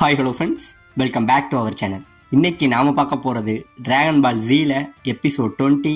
Hi hello friends, welcome back to our channel. இன்னைக்கு நாம பார்க்க போறது டிராகன் பால் ஜீல episode 20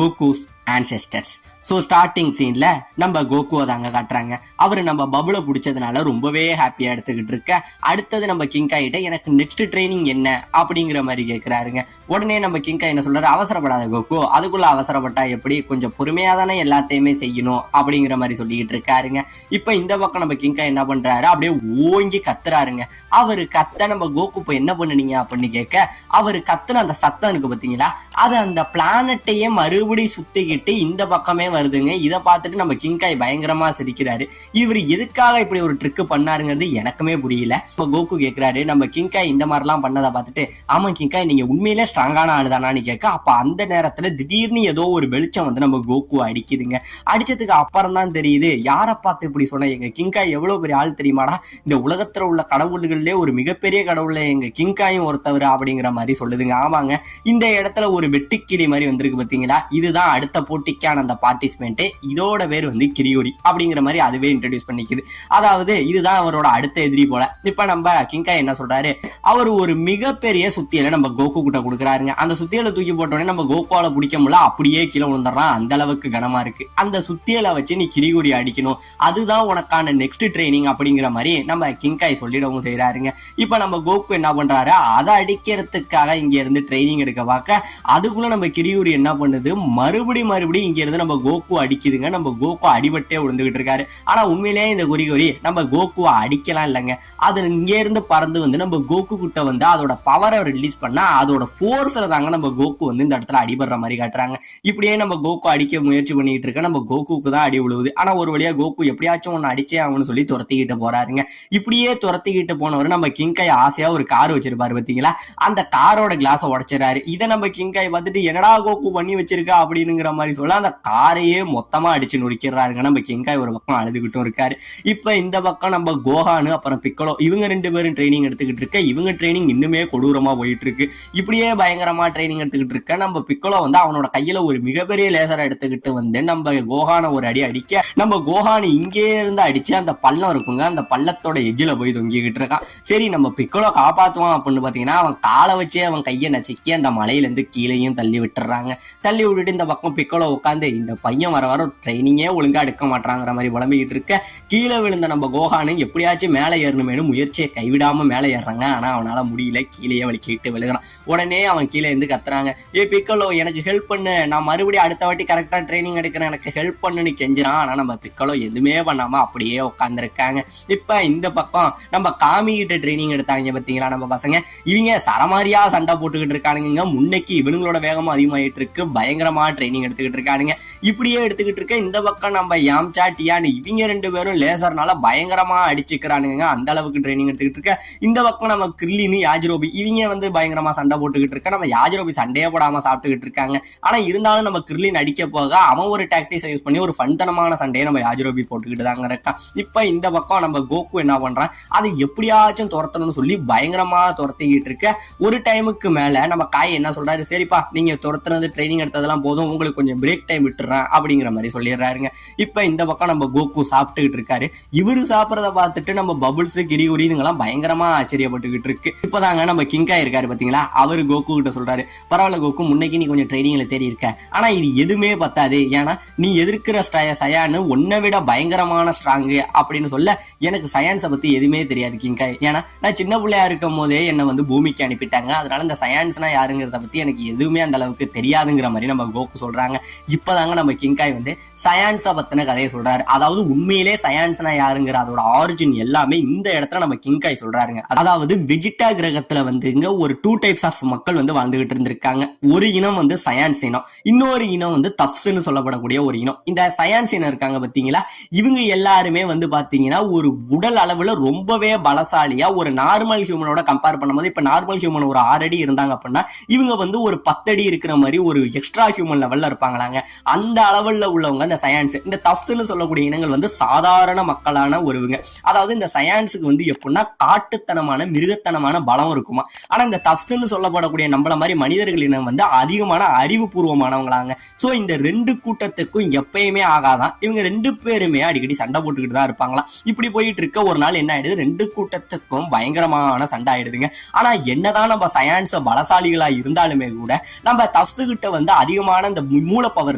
Goku's ancestors. So starting சீன்ல நம்ம கோகுவை தாங்க காட்டுறாங்க. அவர் நம்ம பபுளை பிடிச்சதுனால ரொம்பவே ஹாப்பியா எடுத்துக்கிட்டு இருக்க. அடுத்தது நம்ம கிங்காயிட்ட எனக்கு நெக்ஸ்ட் ட்ரைனிங் என்ன அப்படிங்கிற மாதிரி கேட்கிறாருங்க. உடனே நம்ம கிங்கா என்ன சொல்றாரு, அவசரப்படாத கோகு, அதுக்குள்ள அவசரப்பட்டா எப்படி, கொஞ்சம் பொறுமையா தானே எல்லாத்தையுமே செய்யணும் அப்படிங்கிற மாதிரி சொல்லிக்கிட்டு இருக்காருங்க. இப்ப இந்த பக்கம் நம்ம கிங்கா என்ன பண்றாரு, அப்படியே ஓங்கி கத்துறாருங்க. அவரு கத்த நம்ம கோகு இப்போ என்ன பண்ணுனீங்க அப்படின்னு கேட்க, அவரு கத்துன அந்த சத்தம் இருக்கு பாத்தீங்களா, அது அந்த பிளானட்டையே மறுபடி சுத்திக்கிட்டு இந்த பக்கமே வருதுங்க. இதை பார்த்துட்டு நம்ம கிங்காய் பயங்கரமா சிரிக்கிறாரு. இவர் எதுக்காக இப்படி ஒரு ட்ரிக் பண்ணாருங்கிறது எனக்குமே புரியல. நம்ம கோகு கேட்கிறாரு, நம்ம கிங்காய் இந்த மாதிரிலாம் பண்ணதை பார்த்துட்டு, ஆமா கிங்காய் நீங்க உண்மையிலே ஸ்ட்ராங்கான ஆளுதானான்னு கேட்க, அப்ப அந்த நேரத்துல திடீர்னு ஏதோ ஒரு வெளிச்சம் வந்து நம்ம கோகு அடிக்குதுங்க. அடிச்சதுக்கு அப்புறம் தான் தெரியுது, யாரை பார்த்து இப்படி சொன்ன, எங்க கிங்காய் எவ்வளவு பெரிய ஆள் தெரியுமாடா, இந்த உலகத்துல உள்ள கடவுள்களிலே ஒரு மிகப்பெரிய கடவுள்ல எங்க கிங்காயும் ஒருத்தவர் அப்படிங்கிற மாதிரி சொல்லுதுங்க. ஆமாங்க, இந்த இடத்துல ஒரு வெட்டுக்கிளி மாதிரி வந்திருக்கு பாத்தீங்களா, இதுதான் அடுத்த போட்டிக்கான அந்த பார்ட்டிசிபென்ட். இதோட பேர் வந்து கிரியோரி அப்படிங்கிற மாதிரி அதுவே இன்ட்ரோடியூஸ் பண்ணிக்குது. அதாவது இதுதான் அவரோட அடுத்த எதிரி போல. இப்ப நம்ம கிங்காய் என்ன சொல்றாரு, அவர் ஒரு மிகப்பெரிய சுத்தியலை நம்ம கோகு கிட்ட கொடுக்குறாருங்க. அந்த சுத்தியலை தூக்கி போட்டோடனே நம்ம கோகுவால பிடிக்க முடியல, அப்படியே கீழே விழுந்துடுறான். அந்த அளவுக்கு கனமா இருக்கு. அந்த சுத்தியலை வச்சு நீ கிரியோரி அடிக்கணும், அதுதான் உனக்கான நெக்ஸ்ட் ட்ரைனிங் அப்படிங்கிற மாதிரி நம்ம கிங்காய் சொல்லிடவும் செய்யறாருங்க. இப்ப நம்ம கோகு என்ன பண்றாரு, அதை அடிக்கிறதுக்காக இங்க இருந்து ட்ரைனிங் எடுக்க பார்க்க, அதுக்குள்ள நம்ம கிரியோரி என்ன பண்ணுது, மறுபடியும் இங்க இருந்து நம்ம கோகு அடிக்குதுங்க. நம்ம கோகு அடிபட்டே விழுந்துகிட்டு இருக்காரு. ஆனா உண்மையிலேயே இந்த குறிகோரி நம்ம கோகுவை அடிக்கலாம் இல்லைங்க, அது இங்க இருந்து பறந்து வந்து நம்ம கோகு கிட்ட வந்து அதோட பவரை ரிலீஸ் பண்ணா அதோட போர்ஸ்ல தாங்க நம்ம கோகு வந்து இந்த இடத்துல அடிபடுற மாதிரி காட்டுறாங்க. இப்படியே நம்ம கோகு அடிக்க முயற்சி பண்ணிட்டு இருக்க, நம்ம கோகுக்கு தான் அடி விழுவுது. ஆனா ஒரு வழியா கோகு எப்படியாச்சும் ஒன்னு அடிச்சே ஆகணும்னு சொல்லி துரத்திக்கிட்டு போறாருங்க. இப்படியே துரத்திக்கிட்டு போனவர் நம்ம கிங்காய் ஆசையா ஒரு கார் வச்சிருப்பாரு பாத்தீங்களா, அந்த காரோட கிளாஸை உடைச்சிடறாரு. இதை நம்ம கிங்காய் பார்த்துட்டு என்னடா கோகு பண்ணி வச்சிருக்கா அப்படிங்கிற மாதிரி சொல்ல அந்த காரையே மொத்தமா அடிச்சு நொறுக்கிறாருங்க. நம்ம கிங்காய் ஒரு பக்கம் அழுதுகிட்டும் இருக்காரு. இப்ப இந்த பக்கம் நம்ம கோஹானு அப்புறம் பிக்கலோ இவங்க ரெண்டு பேரும் ட்ரைனிங் எடுத்துக்கிட்டு இருக்க. இவங்க ட்ரைனிங் இன்னுமே கொடூரமா போயிட்டு இருக்கு. இப்படியே பயங்கரமா ட்ரைனிங் எடுத்துக்கிட்டு இருக்க நம்ம பிக்கலோ வந்து அவனோட கையில ஒரு மிகப்பெரிய லேசரை எடுத்துக்கிட்டு வந்து நம்ம கோஹான ஒரு அடி அடிக்க, நம்ம கோஹானு இங்கே இருந்து அடிச்சு அந்த பள்ளம் இருக்குங்க, அந்த பள்ளத்தோட எஜ்ஜில போய் தொங்கிக்கிட்டு இருக்கான். சரி நம்ம பிக்கலோ காப்பாத்துவான் அப்படின்னு பாத்தீங்கன்னா, அவன் காலை வச்சே அவன் கையை நச்சுக்கி அந்த மலையில இருந்து கீழேயும் தள்ளி விட்டுறாங்க. தள்ளி விட்டுட்டு இந்த பக்கம் பிக்கலோ உட்காந்து இந்த பையன் வர வர ட்ரைனிங்கே ஒழுங்கா எடுக்க மாட்டாங்கிற மாதிரி புலம்பிக்கிட்டு இருக்க, கீழே விழுந்த நம்ம கோஹானு எப்படியாச்சும் மேலே ஏறணுமேனு முயற்சியை கைவிடாம மேலே ஏறுறாங்க. ஆனா அவனால முடியல, கீழேயே வலிக்கிட்டு விழுகிறான். உடனே அவன் கீழே இருந்து கத்துறாங்க, ஏ பிக்கலோ எனக்கு ஹெல்ப் பண்ணு, நான் மறுபடியும் அடுத்த வாட்டி கரெக்டா ட்ரைனிங் எடுக்கிறேன், எனக்கு ஹெல்ப் பண்ணுன்னு கெஞ்சிரான். ஆனா நம்ம பிக்கலோ எதுவுமே பண்ணாம அப்படியே உட்காந்துருக்காங்க. இப்ப இந்த பக்கம் நம்ம காமிகிட்ட ட்ரைனிங் எடுத்தாங்க பாத்தீங்களா நம்ம பசங்க, இவங்க சரமாரியா சண்டை போட்டுக்கிட்டு இருக்கானுங்க. முன்னைக்கு இவனுங்களோட வேகமும் அதிகமாயிட்டு இருக்கு, பயங்கரமா ட்ரைனிங் எடுத்துக்கிட்டு இருக்கானுங்க. இப்படியே எடுத்துக்கிட்டு இருக்க இந்த பக்கம் நம்ம யாம்சா டியான் இவங்க ரெண்டு பேரும் லேசர்னால பயங்கரமா அடிச்சுக்கிறானுங்க. அந்த அளவுக்கு ட்ரைனிங் எடுத்துக்கிட்டு இருக்க. இந்த பக்கம் நம்ம கிர்லின் யாஜிரோபி இவங்க வந்து பயங்கரமா சண்டை போட்டுக்கிட்டு இருக்க. நம்ம யாஜிரோபி சண்டையே போடாம சாப்பிட்டுக்கிட்டு இருக்காங்க. ஆனா இருந்தாலும் நம்ம கிர்லின் அடிக்க போக அவன் ஒரு டாக்டிக்ஸ் யூஸ் பண்ணி ஒரு ஃபன்தனமான சண்டையை நம்ம யாஜிரோபி போட்டுக்கிட்டு தாங்க இருக்கான். இப்ப இந்த பக்கம் நம்ம கோகு என்ன பண்றான், அதை எப்படியாச்சும் துரத்தணும்னு சொல்லி பயங்கரமா துரத்திக்கிட்டு இருக்க. ஒரு டைமுக்கு மேல நம்ம காய் என்ன சொல்றாரு, சரிப்பா நீங்க துரத்துனது ட்ரைனிங் எடுத்ததெல்லாம் போதும், உங்களுக்கு கொஞ்சம் பிரேக் டைம் விட்டுறேன் அப்படிங்கிற மாதிரி சொல்லிடுறாருங்க. இப்ப இந்த பக்கம் நம்ம கோகு சாப்பிட்டுக்கிட்டு இருக்காரு. இவரு சாப்பிட்றத பார்த்துட்டு நம்ம பபுள்ஸ் கிரிகுரி இதுங்கெல்லாம் பயங்கரமா ஆச்சரியப்பட்டுக்கிட்டு இருக்கு. இப்பதாங்க நம்ம கிங்காய் இருக்காரு பாத்தீங்களா, அவரு கோகு கிட்ட சொல்றாரு, பரவாயில்ல கோகு, முன்னைக்கு நீ கொஞ்சம் ட்ரைனிங்ல தேடி இருக்க, ஆனா இது எதுவுமே பத்தாது, ஏன்னா நீ எதிர்க்கிற சயானு உன்னை விட பயங்கரமான ஸ்ட்ராங்கு அப்படின்னு சொல்ல, எனக்கு சயான்ஸை பத்தி எதுவுமே தெரியாது கிங்காய், ஏன்னா நான் சின்ன பிள்ளையா இருக்கும் போதே என்னை வந்து பூமிக்கு அனுப்பிட்டாங்க, அதனால இந்த சயான்ஸ்னா யாருங்கிறத பத்தி எனக்கு எதுவுமே அந்த அளவுக்கு தெரியாதுங்கிற மாதிரி நம்ம கோகு சொல்றாங்க. இப்பதாங்க நம்ம கிங்காய் வந்து சயான்ஸை பத்தின கதையை சொல்றாரு. அதாவது உண்மையிலே சயான்ஸ்னா யாருங்கிற அதோட ஆரிஜின் எல்லாமே இந்த இடத்துல நம்ம கிங்காய் சொல்றாருங்க. அதாவது வெஜிடா கிரகத்துல வந்து இங்க ஒரு 2 டைப்ஸ் ஆஃப் மக்கள் வந்து வாழ்ந்துகிட்டு இருந்திருக்காங்க. ஒரு இனம் வந்து சயான்ஸ் இனம், இன்னொரு இனம் வந்து தப்ஸ்ன்னு சொல்லப்படக்கூடிய ஒரு இனம். இந்த சயான்ஸ் இனம் இருக்காங்க பாத்தீங்களா, இவங்க எல்லாருமே வந்து பாத்தீங்கன்னா ஒரு உடல் அளவுல ரொம்பவே பலசாலியா ஒரு நார்மல் ஹியூமனோட கம்பேர் பண்ணும்போது, இப்ப நார்மல் ஹியூமன் ஒரு 6 அடி இருந்தாங்க அப்படின்னா இவங்க வந்து ஒரு 10 அடி இருக்கிற மாதிரி ஒரு எக்ஸ்ட்ரா ஹியூமன் லெவல்ல இருப்பாங்க. இருப்பாங்களாங்க. அந்த அளவுல உள்ளவங்க இந்த சயான்ஸ். இந்த தஃப்ஸ்ன்னு சொல்லக்கூடிய இனங்கள் வந்து சாதாரண மக்களான ஒருவங்க. அதாவது இந்த சயான்ஸுக்கு வந்து எப்படின்னா காட்டுத்தனமான மிருகத்தனமான பலம் இருக்குமா. ஆனா இந்த தஃப்ஸ்ன்னு சொல்லப்படக்கூடிய நம்மள மாதிரி மனிதர்கள் இனம் வந்து அதிகமான அறிவுபூர்வமானவங்களாங்க. சோ இந்த ரெண்டு கூட்டத்துக்கும் எப்பயுமே ஆகாதான். இவங்க ரெண்டு பேருமே அடிக்கடி சண்டை போட்டுக்கிட்டு தான் இருப்பாங்களாம். இப்படி போயிட்டு இருக்க ஒரு நாள் என்ன ஆயிடுது, ரெண்டு கூட்டத்துக்கும் பயங்கரமான சண்டை ஆயிடுதுங்க. ஆனா என்னதான் நம்ம சயான்ஸ் பலசாலிகளா இருந்தாலுமே கூட நம்ம தஃப்ஸ் கிட்ட வந்து அதிகமான இந்த மூல பவர்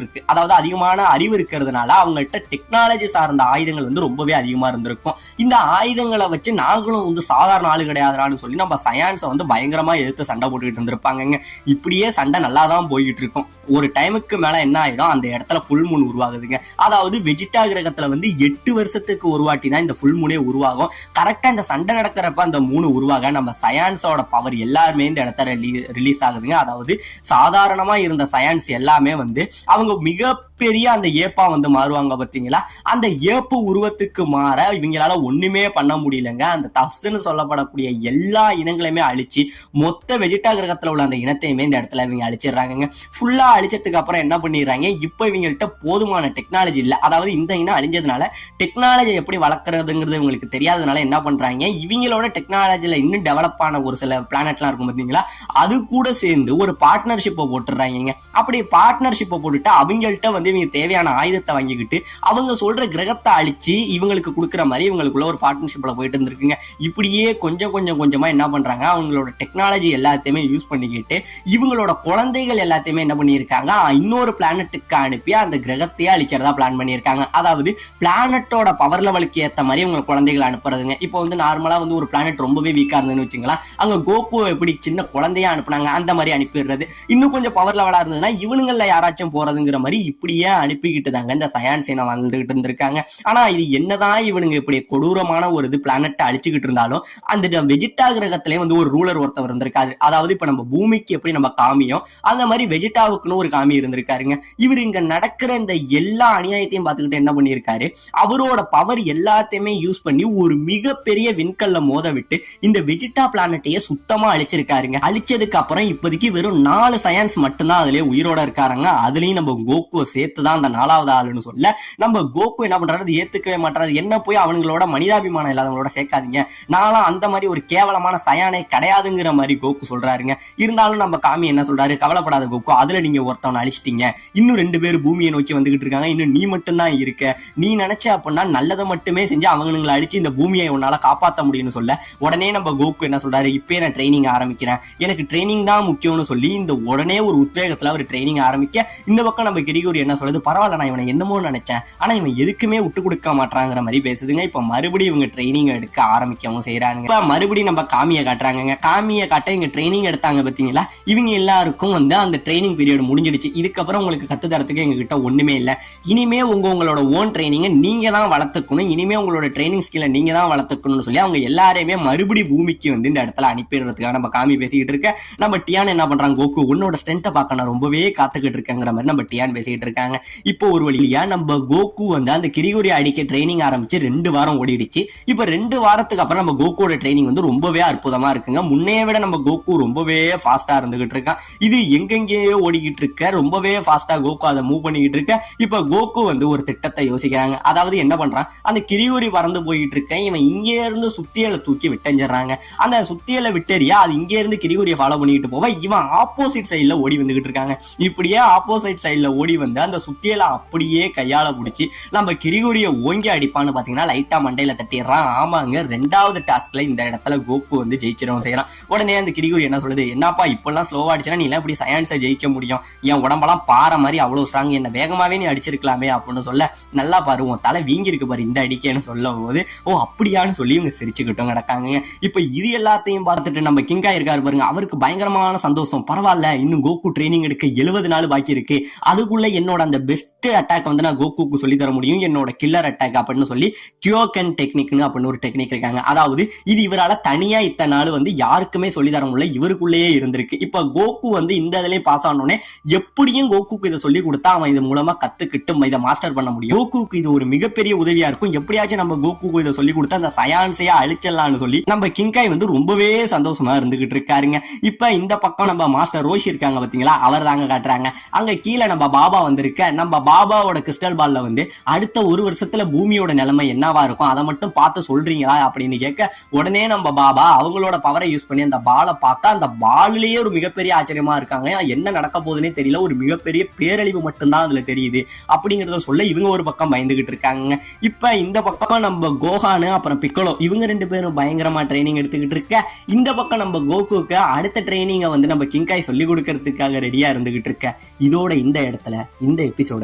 இருக்கு, அதாவது அதிகமான அறிவு இருக்கிறதுனால அவங்கள்ட்ட டெக்னாலஜி சார்ந்த ஆயுதங்கள் வந்து ரொம்பவே அதிகமா இருந்திருக்கும். இந்த ஆயுதங்களை வச்சு நாங்களும் வந்து சாதாரண ஆளு கிடையாதுன்னு சொல்லி நம்ம சயான்ஸை வந்து பயங்கரமா எதிர்த்து சண்டை போட்டுக்கிட்டு இருந்திருப்பாங்க. இப்படியே சண்டை நல்லா தான் போயிட்டு இருக்கும். ஒரு டைமுக்கு மேல என்ன ஆயிடும், அந்த இடத்துல ஃபுல் மூன் உருவாகுதுங்க. அதாவது வெஜிடா கிரகத்துல வந்து 8 வருஷத்துக்கு ஒரு வாட்டி தான் இந்த ஃபுல் மூனே உருவாகும். கரெக்டா இந்த சண்டை நடக்கிறப்ப அந்த மூணு உருவாக நம்ம சயான்ஸோட பவர் எல்லாருமே இந்த இடத்துல ரிலீஸ் ஆகுதுங்க. அதாவது சாதாரணமா இருந்த சயான்ஸ் எல்லாமே வந்து அவங்க மிகப்பெரிய அந்த ஏப்பா வந்து மாறுவாங்க பாத்தீங்களா. அந்த ஏப்பு உருவத்துக்கு மாற இவங்களால ஒண்ணுமே பண்ண முடியலங்க. அந்த தஃப்ஸ்ன்னு சொல்லப்படக்கூடிய எல்லா இனங்களையுமே அழிச்சு மொத்த வெஜிடா கிரகத்துல உள்ள அந்த இனத்தையுமே இந்த இடத்துல இவங்க அழிச்சிடுறாங்க. ஃபுல்லா அழிச்சதுக்கு அப்புறம் என்ன பண்ணிடுறாங்க, இப்போ இவங்கள்ட்ட போதுமான டெக்னாலஜி இல்லை. அதாவது இந்த இனம் அழிஞ்சதுனால டெக்னாலஜி எப்படி வளர்க்கறதுங்கிறது இவங்களுக்கு தெரியாததுனால என்ன பண்றாங்க, இவங்களோட டெக்னாலஜில இன்னும் டெவலப் ஆன ஒரு சில பிளானட்லாம் இருக்கும் பாத்தீங்களா, அது கூட சேர்ந்து ஒரு பார்ட்னர்ஷிப்பை போட்டுறாங்க. அப்படி பார்ட்னர்ஷிப்பை போட்டுட்டு அவங்கள்ட்ட வந்து இவங்க தேவையான ஆயுதத்தை வாங்கிக்கிட்டு அவங்க சொல்ற கிரகத்தை அழிச்சு இவங்களுக்கு கொடுக்குற மாதிரி இவங்களுக்குள்ள ஒரு பார்ட்னர்ஷிப்ல போயிட்டு இருந்திருக்குங்க. இப்படியே கொஞ்சமா என்ன பண்றாங்க, அவங்களோட டெக்னாலஜி எல்லாத்தையுமே யூஸ் பண்ணிக்கிட்டு இவங்களோட குழந்தைகள் எல்லாத்தையுமே என்ன பண்ணியிருக்காங்க, இன்னொரு பிளானட்டுக்கு அனுப்பி அந்த கிரகத்தையே அழிக்கிறதா பிளான் பண்ணியிருக்காங்க. அதாவது பிளானட்டோட பவர் லெவலுக்கு ஏற்ற மாதிரி இவங்க குழந்தைகள் அனுப்புறதுங்க. இப்போ வந்து நார்மலா வந்து ஒரு பிளானட் ரொம்பவே வீக்கா இருந்ததுன்னு வச்சுங்களா, அங்க கோகு எப்படி சின்ன குழந்தையா அனுப்புனாங்க அந்த மாதிரி அனுப்பிடுறது. இன்னும் கொஞ்சம் பவர் லெவலா இருந்ததுன்னா இவனுங்கள்ல யாராச்சும் போறதுங்கிற மாதிரி இப்படியே அனுப்பிக்கிட்டு தாங்க இந்த சயான்ஸ் இனம் வந்துகிட்டு இருந்திருக்காங்க. ஆனா இது என்னதான் இவனுங்க இப்படி கொடூரமான ஒரு இது பிளானட்டை அழிச்சுக்கிட்டு இருந்தாலும் அந்த வெஜிடா கிரகத்திலே வந்து ஒரு ரூலர் ஒருத்தவர் இருந்திருக்காரு. அதாவது இப்ப நம்ம பூமிக்கு எப்படி நம்ம காமியும் அந்த மாதிரி வெஜிடாவுக்குன்னு ஒரு காமி இருந்திருக்காருங்க. இவர் இங்க நடக்கிற இந்த எல்லா அநியாயத்தையும் பார்த்துக்கிட்டு என்ன பண்ணியிருக்காரு, அவரோட பவர் எல்லாத்தையுமே யூஸ் பண்ணி ஒரு மிகப்பெரிய விண்கல்ல மோத விட்டு இந்த வெஜிடா பிளானட்டையே சுத்தமா அழிச்சிருக்காருங்க. அழிச்சதுக்கு அப்புறம் இப்போதைக்கு வெறும் 4 சயான்ஸ் மட்டும்தான் அதுலயே உயிரோட இருக்காருங்க. அதுலயும் நம்ம கோகுவை சேர்த்துதான் அந்த 4வது ஆளுன்னு சொல்ல நம்ம கோகு என்ன பண்றாரு, ஏத்துக்கவே மாட்டாரு. என்ன போய் அவங்களோட மனிதாபிமானம் இல்லாதவங்களோட சேர்க்காதீங்க, நான்லாம் அந்த மாதிரி ஒரு கேவலமான சயானே கிடையாதுங்கிற மாதிரி கோகு சொல்றாருங்க. இருந்தாலும் நம்ம காமி என்ன சொல்றாரு, கவலைப்படாத கோகு, அதுல நீங்க ஒருத்தவனை அழிச்சிட்டீங்க, இன்னும் 2 பேர் பூமியை நோக்கி வந்துகிட்டு இருக்காங்க, இன்னும் நீ மட்டும்தான் இருக்க, நீ நினைச்ச அப்படின்னா நல்லதை மட்டுமே செஞ்சு அவங்களை அழிச்சு இந்த பூமியை உன்னால காப்பாற்ற முடியும்னு சொல்ல உடனே நம்ம கோகு என்ன சொல்றாரு, இப்பயே நான் ட்ரைனிங் ஆரம்பிக்கிறேன், எனக்கு ட்ரைனிங் தான் முக்கியம்னு சொல்லி இந்த உடனே ஒரு உத்வேகத்துல ஒரு ட்ரைனிங் ஆரம்பிக்க, இந்த பக்கம் நம்ம கிரிகோரி என்ன சொல்றது, பரவாயில்ல நான் இவனை என்னமோ நினைச்சேன் ஆனா இவன் எதுக்குமே விட்டு கொடுக்க மாட்டாங்கிற மாதிரி பேசுதுங்க. இப்ப மறுபடியும் இவங்க ட்ரைனிங் எடுக்க ஆரம்பிக்கவும் செய்யறாங்க. இப்ப மறுபடியும் நம்ம காமியை காட்டுறாங்க. காமியை காட்ட இங்க ட்ரைனிங் எடுத்தாங்க பாத்தீங்களா, இவங்க எல்லாருக்கும் வந்து அந்த ட்ரைனிங் பீரியட் முடிஞ்சிடுச்சு. இதுக்கப்புறம் உங்களுக்கு கத்து தரத்துக்கு எங்க கிட்ட ஒண்ணுமே இல்லை, இனிமே உங்களோட ஓன் ட்ரைனிங்கை நீங்க தான் வளர்த்துக்கணும், இனிமே உங்களோட ட்ரைனிங் ஸ்கில்லை நீங்க தான் வளர்த்துக்கணும்னு சொல்லி அவங்க எல்லாரையுமே மறுபடி பூமிக்கு வந்து இந்த இடத்துல அனுப்பிடுறதுக்காக நம்ம காமி பேசிக்கிட்டு இருக்க. நம்ம டியான் என்ன பண்றாங்க, கோகு உன்னோட ஸ்ட்ரென்த்தை பார்க்க நான் ரொம்பவே காத்துக்கிட்டு இருக்கேங்கிற மாதிரி நம்ம டியான் பேசிக்கிட்டு இருக்காங்க. இப்போ ஒரு வழியா நம்ம கோகு வந்து அந்த கிரிகோரி அடிக்க ட்ரைனிங் ஆரம்பிச்சு 2 வாரம் ஓடிடுச்சு. இப்ப 2 வாரத்துக்கு அப்புறம் நம்ம கோகுவோட ட்ரைனிங் வந்து ரொம்பவே அற்புதமா இருக்குங்க. முன்னைய விட நம்ம கோகு ரொம்பவே ஃபாஸ்டா இருந்துகிட்டு இருக்கான். இது எங்கெங்கேயோ ஓடிக்கிட்டு இருக்க, ரொம்பவே ஃபாஸ்டா கோகு அதை மூவ் பண்ணிக்கிட்டு இருக்க. இப்ப கோகு வந்து ஒரு திட்டத்தை யோசிக்கிறாங்க. அதாவது என்ன பண்றான், அந்த கிரிகோரி பறந்து போயிட்டு இருக்க இவன் இங்கே இருந்து சுத்தியலை தூக்கி விட்டஞ்சிடறாங்க. அந்த சுத்தியலை விட்டறியா அது இங்கே இருந்து கிரிகோரியை ஃபாலோ பண்ணிக்கிட்டு போவ இவன் ஆப்போசிட் சைட்ல ஓடி வந்துகிட்டு இருக்காங்க. இப்படியே ஆப்போசிட் சைட்ல ஓடி வந்து அந்த சுத்தியலை அப்படியே கையால பிடிச்சி நம்ம கிரிகோரியை ஓங்கி அடிப்பான்னு பாத்தீங்கன்னா லைட்டா மண்டையில தட்டிடுறான். ஆமாங்க, 2வது டாஸ்க்ல இந்த இடத்துல கோகு வந்து ஜெயிச்சிடவும் செய்யறான். உடனே அந்த கிரிகோரி என்ன சொல்லுது, என்னப்பா இப்பெல்லாம் ஸ்லோவா அடிச்சுனா நீ எல்லாம் இப்படி சயான்ஸை ஜெயிக்க முடியும், என் உடம்பெல்லாம் பாறை மாதிரி அவ்வளவு ஸ்ட்ராங், என்ன வேகமாவே நீ அடிச்சிருக்கலாமே அப்படின்னு சொல்ல, நல்லா பாரு உன் தலை வீங்கி இருக்கு பாரு இந்த அடிக்கன்னு சொல்லும் போது ஓ அப்படியான்னு சொல்லி இவங்க சிரிச்சுக்கிட்டும் கிடக்காங்க. இப்ப இது எல்லாத்தையும் பார்த்துட்டு நம்ம கிங்கா இருக்காரு பாருங்க, அவருக்கு பயங்கரமான சந்தோஷம். பரவாயில்ல, இன்னும் கோகு ட்ரைனிங் எடுக்க 70 நாள் பாக்கி இருக்கு, அதுக்குள்ள என்னோட அந்த பெஸ்ட் அட்டாக் வந்து நான் கோகுக்கு சொல்லி தர முடியும், என்னோட கில்லர் அட்டாக் அப்படின்னு சொல்லி கியோகன் டெக்னிக்னு அப்படின்னு ஒரு டெக்னிக் இருக்காங்க. அதாவது இது இவரால் தனியா இத்தனை நாள் வந்து யாருக்குமே சொல்லி தர முடியல, இவருக்குள்ளேயே இருந்திருக்கு. இப்ப கோகு வந்து இந்த இதுலயே பாஸ் ஆனோடனே எப்படியும் கோகுக்கு இதை சொல்லி கொடுத்தா அவன் இது மூலமா கத்துக்கிட்டு இதை மாஸ்டர் பண்ண முடியும். கோகுக்கு இது ஒரு மிகப்பெரிய உதவியா இருக்கும். எப்படியாச்சும் நம்ம கோகுக்கு இதை சொல்லி கொடுத்தா அந்த சயான்ஸையே அழிச்சிடலாம்னு சொல்லி நம்ம கிங்காய் வந்து ரொம்பவே சந்தோஷமா இருந்துகிட்டு இருக்காருங்க. இப்ப இந்த பக்கம் நம்ம மாஸ்டர் ரோஷி இருக்காங்க பாத்தீங்களா, அவர் தாங்க காட்டுறாங்க. அங்க கீழே நம்ம பாபா வந்திருக்க, நம்ம பாபாவோட கிறிஸ்டல் பால்ல வந்து அடுத்த ஒரு வருஷத்துல பூமியோட நிலைமை என்னவா இருக்கும் அதை மட்டும் பார்த்து சொல்றீங்களா அப்படின்னு கேட்க, உடனே நம்ம பாபா அவங்களோட பவரை யூஸ் பண்ணி அந்த பாலை பார்த்தா அந்த பாலிலேயே ஒரு மிகப்பெரிய ஆச்சரியமா இருக்காங்க. என்ன நடக்க போகுதுன்னே தெரியல, ஒரு மிகப்பெரிய பேரழிவு மட்டும்தான் அதுல தெரியுது அப்படிங்கறத சொல்ல இவங்க ஒரு பக்கம் பயந்துகிட்டு இருக்காங்க. இப்ப இந்த பக்கம் நம்ம கோஹானு அப்புறம் பிக்கலோ இவங்க ரெண்டு பேரும் பயங்கரமா ட்ரைனிங் எடுத்துக்கிட்டு இருக்க, இந்த பக்கம் நம்ம கோகுக்கு அடுத்த ட்ரைனிங்கை வந்து நம்ம கிங்காய் சொல்லி கொடுக்கறதுக்காக ரெடியா இருந்துகிட்டு இருக்க. இதோட இந்த இடத்துல இந்த எபிசோட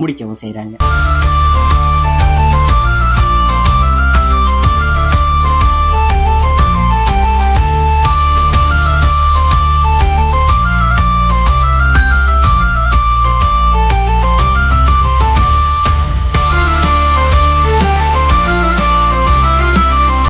முடிக்கவும் செய்யறாங்க.